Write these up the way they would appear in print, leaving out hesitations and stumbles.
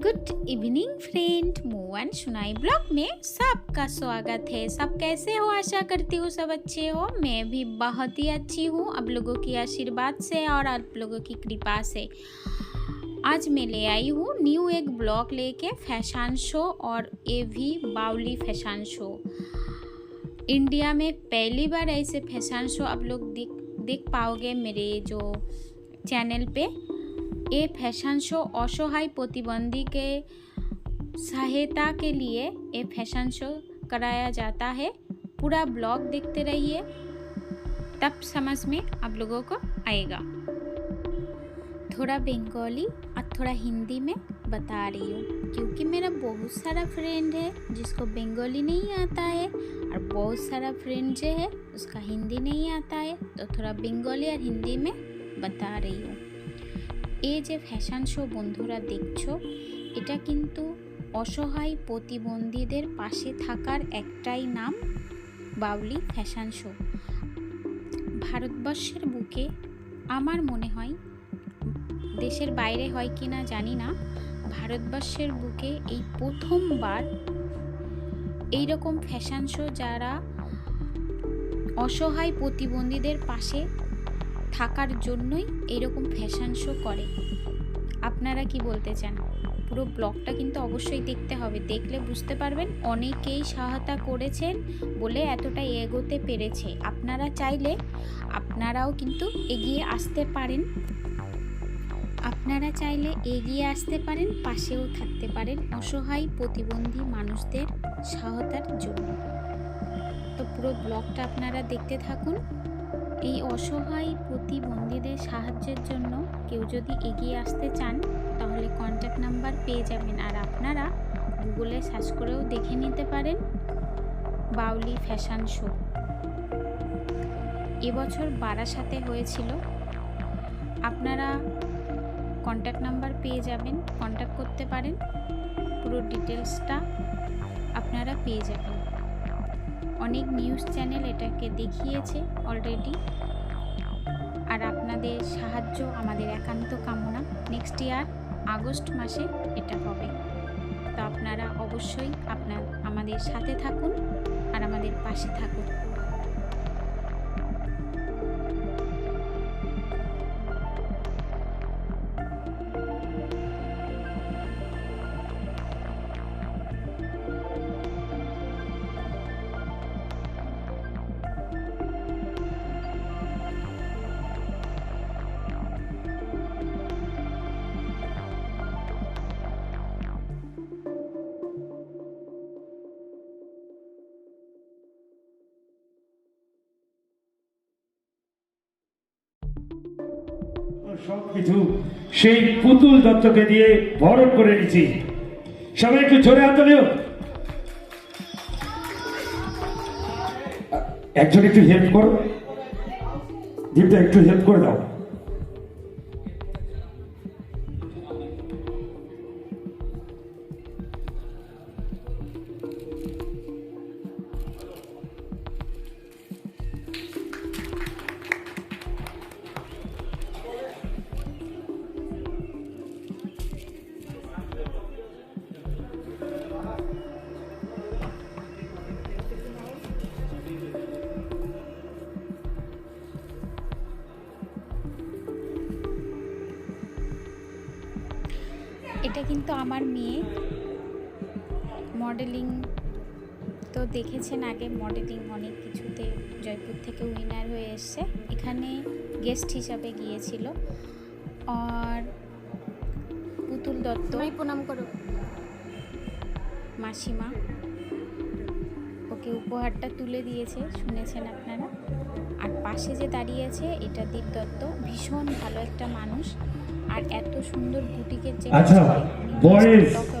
Good evening friend, Mohan सुनाई blog में सबका स्वागत है। सब कैसे हो? आशा करती हूँ सब अच्छे हो। मैं भी बहुत ही अच्छी हूँ, आप लोगों की आशीर्वाद से और आप लोगों की कृपा से। आज मैं ले आई हूँ न्यू एक ब्लॉग लेके, फैशन शो, और ये भी बावली फैशन शो। इंडिया में पहली बार ऐसे फैशन शो आप लोग देख पाओगे मेरे जो चैनल पे। ये फैशन शो असहाय प्रतिबंधी के सहायता के लिए ये फैशन शो कराया जाता है। पूरा ब्लॉग देखते रहिए, तब समझ में आप लोगों को आएगा। थोड़ा बंगाली और थोड़ा हिंदी में बता रही हूँ, क्योंकि मेरा बहुत सारा फ्रेंड है जिसको बंगाली नहीं आता है और बहुत सारा फ्रेंड जो है उसका हिंदी नहीं आता है, तो थोड़ा बंगाली और हिंदी में बता रही हूँ। এই যে ফ্যাশন শো বন্ধুরা দেখছো, এটা কিন্তু অসহায় প্রতিবন্ধীদের পাশে থাকার একটাই নাম, বাউলি ফ্যাশন শো। ভারতবর্ষের বুকে আমার মনে হয়, দেশের বাইরে হয় কি না জানি না, ভারতবর্ষের বুকে এই প্রথমবার এইরকম ফ্যাশন শো যারা অসহায় প্রতিবন্ধীদের পাশে থাকার জন্যই এইরকম ফ্যাশন শো করে। আপনারা কি বলতে চান? পুরো ব্লগটা কিন্তু অবশ্যই দেখতে হবে, দেখলে বুঝতে পারবেন অনেকেই সহায়তা করেছেন বলে এতটা এগোতে পেরেছে। আপনারা চাইলে আপনারাও কিন্তু এগিয়ে আসতে পারেন, পাশেও থাকতে পারেন অসহায় প্রতিবন্ধী মানুষদের সহায়তার জন্য। তো পুরো ব্লগটা আপনারা দেখতে থাকুন। এই অসহায় প্রতিবন্ধীদের সাহায্যের জন্য কেউ যদি এগিয়ে আসতে চান তাহলে কন্ট্যাক্ট নাম্বার পেয়ে যাবেন, আর আপনারা গুগলে সার্চ করেও দেখে নিতে পারেন বাউলি ফ্যাশন শো। এবছর বারাসাতে হয়েছিল, আপনারা কন্ট্যাক্ট নাম্বার পেয়ে যাবেন, কন্ট্যাক্ট করতে পারেন, পুরো ডিটেলসটা আপনারা পেয়ে যাবেন। অনেক নিউজ চ্যানেল এটাকে দেখিয়েছে অলরেডি, আর আপনাদের সাহায্য আমাদের একান্ত কামনা। নেক্সট ইয়ার আগস্ট মাসে এটা হবে, তো আপনারা অবশ্যই আমাদের সাথে থাকুন আর আমাদের পাশে থাকুন। সবকিছু সেই পুতুল দত্তকে দিয়ে বরণ করে নিয়েছি। সবাই একটু জোরে হাত তোলো। একজন একটু হেল্প করো, দীপটা একটু হেল্প করে দাও। এটা কিন্তু আমার মেয়ে মডেলিং তো দেখেছেন আগে, মডেলিং অনেক কিছুতে জয়পুর থেকে উইনার হয়ে এসছে, এখানে গেস্ট হিসাবে গিয়েছিল। আর পুতুল দত্ত, প্রণাম করো মাসিমা, ওকে উপহারটা তুলে দিয়েছে, শুনেছেন আপনারা। আর পাশে যে দাঁড়িয়েছে এটা দীপ দত্ত, ভীষণ ভালো একটা মানুষ, আর এত সুন্দর বুটিকের যে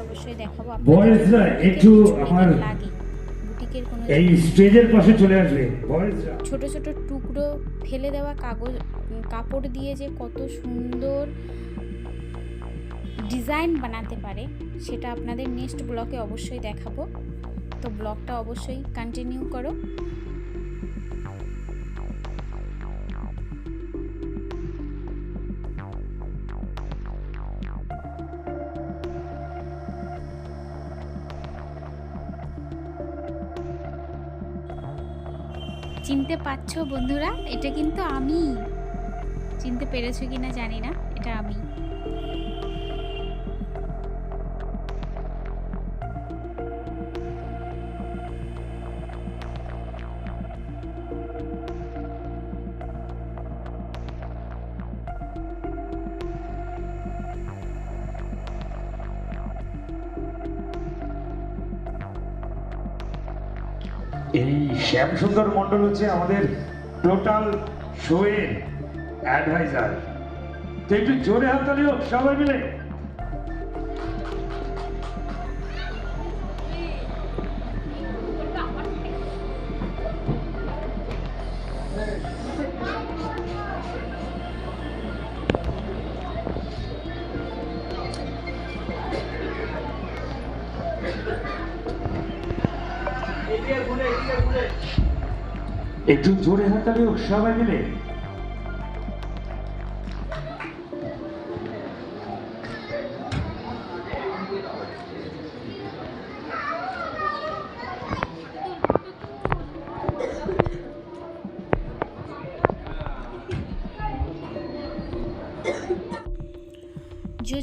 অবশ্যই দেখাবো বয়েজরা একটু আমার লাগে বুটিকের কোনো এই স্টেজের পাশে চলে আসবে। ছোট ছোট টুকরো ফেলে দেওয়া কাপড় দিয়ে যে কত সুন্দর ডিজাইন বানাতে পারে সেটা আপনাদের নেক্সট ব্লগে অবশ্যই দেখাবো, তো ব্লগটা অবশ্যই কন্টিনিউ করো। চিনতে পারছো বন্ধুরা? এটা কিন্তু আমি। চিনতে পেরেছো কিনা জানি না, এটা আমি। এই শ্যামসুন্দর মন্ডল হচ্ছে আমাদের টোটাল শোয়ের অ্যাডভাইজার। তো একটু জোরে হাততালি হোক সবাই মিলে। একটু জোরে হাততালি হোক সবাই মিলে।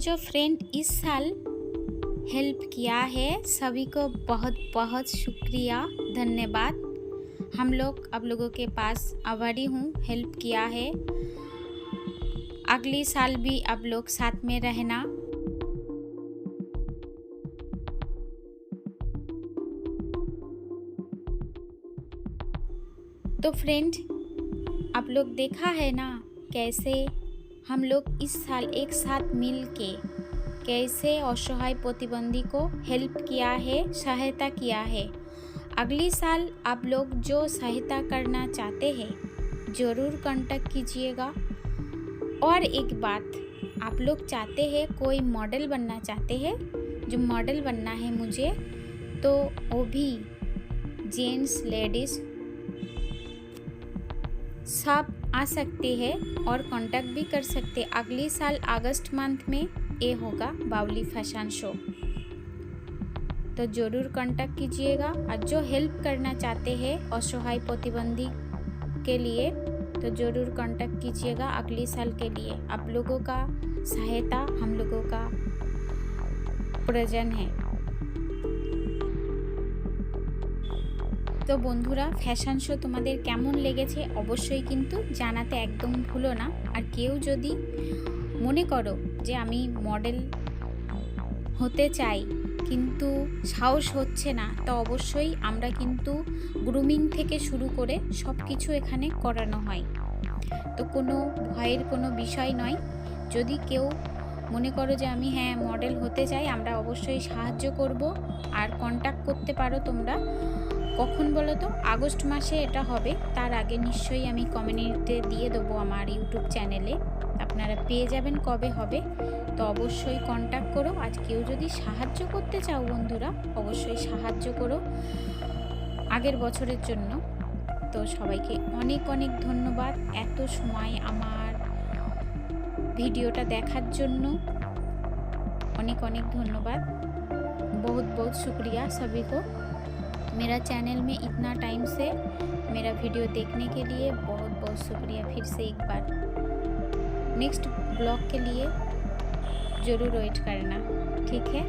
जो फ्रेंड इस साल हेल्प किया है सभी को बहुत बहुत शुक्रिया, धन्यवाद। हम लोग आप लोगों के पास आभारी हूँ, हेल्प किया है। अगली साल भी आप लोग साथ में रहना। तो फ्रेंड, आप लोग देखा है ना कैसे हम लोग इस साल एक साथ मिल के कैसे असहाय प्रतिबंधी को हेल्प किया है, सहायता किया है। अगली साल आप लोग जो सहायता करना चाहते हैं ज़रूर कांटेक्ट कीजिएगा। और एक बात, आप लोग चाहते हैं कोई मॉडल बनना चाहते हैं, जो मॉडल बनना है मुझे, तो वो भी जेंट्स लेडीज़ सब आ सकते हैं और कांटेक्ट भी कर सकते। अगली साल अगस्त मंथ में ये होगा बावली फैशन शो, तो ज़रूर कांटेक्ट कीजिएगा। और जो हेल्प करना चाहते हैं असहाय प्रतिबंधी के लिए तो ज़रूर कांटेक्ट कीजिएगा अगली साल के लिए। आप लोगों का सहायता हम लोगों का प्रयोजन है। তো বন্ধুরা, ফ্যাশন শো তোমাদের কেমন লেগেছে অবশ্যই কিন্তু জানাতে একদম ভুলো না। আর কেউ যদি মনে করো যে আমি মডেল হতে চাই কিন্তু সাহস হচ্ছে না, তো অবশ্যই আমরা কিন্তু গ্রুমিং থেকে শুরু করে সব কিছু এখানে করানো হয়। তো কোনো ভয়ের কোনো বিষয় নয়। যদি কেউ মনে করো যে আমি হ্যাঁ মডেল হতে চাই, আমরা অবশ্যই সাহায্য করব। আর কন্ট্যাক্ট করতে পারো তোমরা। কখন বলো তো? আগস্ট মাসে এটা হবে, তার আগে নিশ্চয়ই আমি কমিউনিটিতে দিয়ে দেবো আমার ইউটিউব চ্যানেলে, আপনারা পেয়ে যাবেন কবে হবে। তো অবশ্যই কন্ট্যাক্ট করো। আজ কেউ যদি সাহায্য করতে চাও বন্ধুরা, অবশ্যই সাহায্য করো আগের বছরের জন্য। তো সবাইকে অনেক অনেক ধন্যবাদ এত সময় আমার ভিডিওটা দেখার জন্য। অনেক অনেক ধন্যবাদ, बहुत बहुत शुक्रिया सभी को। मेरा चैनल में इतना टाइम से मेरा वीडियो देखने के लिए बहुत बहुत शुक्रिया फिर से एक बार। नेक्स्ट ब्लॉग के लिए ज़रूर वेट करना, ठीक है?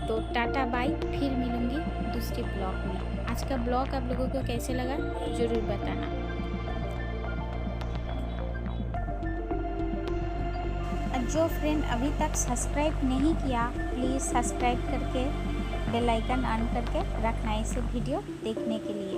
तो टाटा बाय, फिर मिलूँगी दूसरे ब्लॉग में। आज का ब्लॉग आप लोगों को कैसे लगा ज़रूर बताना। जो फ्रेंड अभी तक सब्सक्राइब नहीं किया, प्लीज़ सब्सक्राइब करके बेल आइकन ऑन करके रखना इसे वीडियो देखने के लिए।